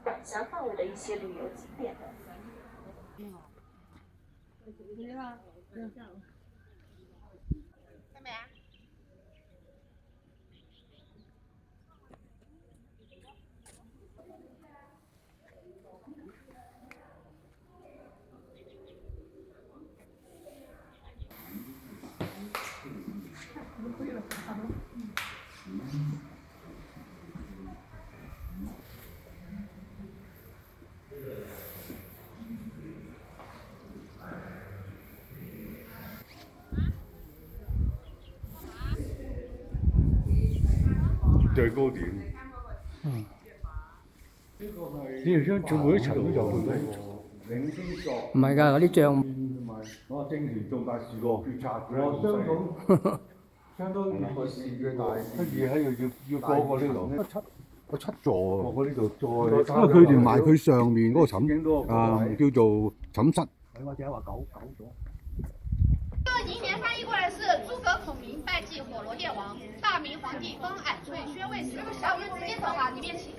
管辖范围的一些旅游景点的。你好，妹妹啊。最高點。呢條張做每一層都有嘅。唔係㗎，嗰啲帳。我政團重大事個決策嘅。相當電視嘅大，跟住喺度要過過呢度。七座喎，過過呢度再。因為佢連埋佢上面嗰個叫做寢室。我只係話九座。这迎年翻译过来是诸葛孔明拜祭火罗殿王，大明皇帝封俺翠宣慰使。小我们直接走哈，里面请。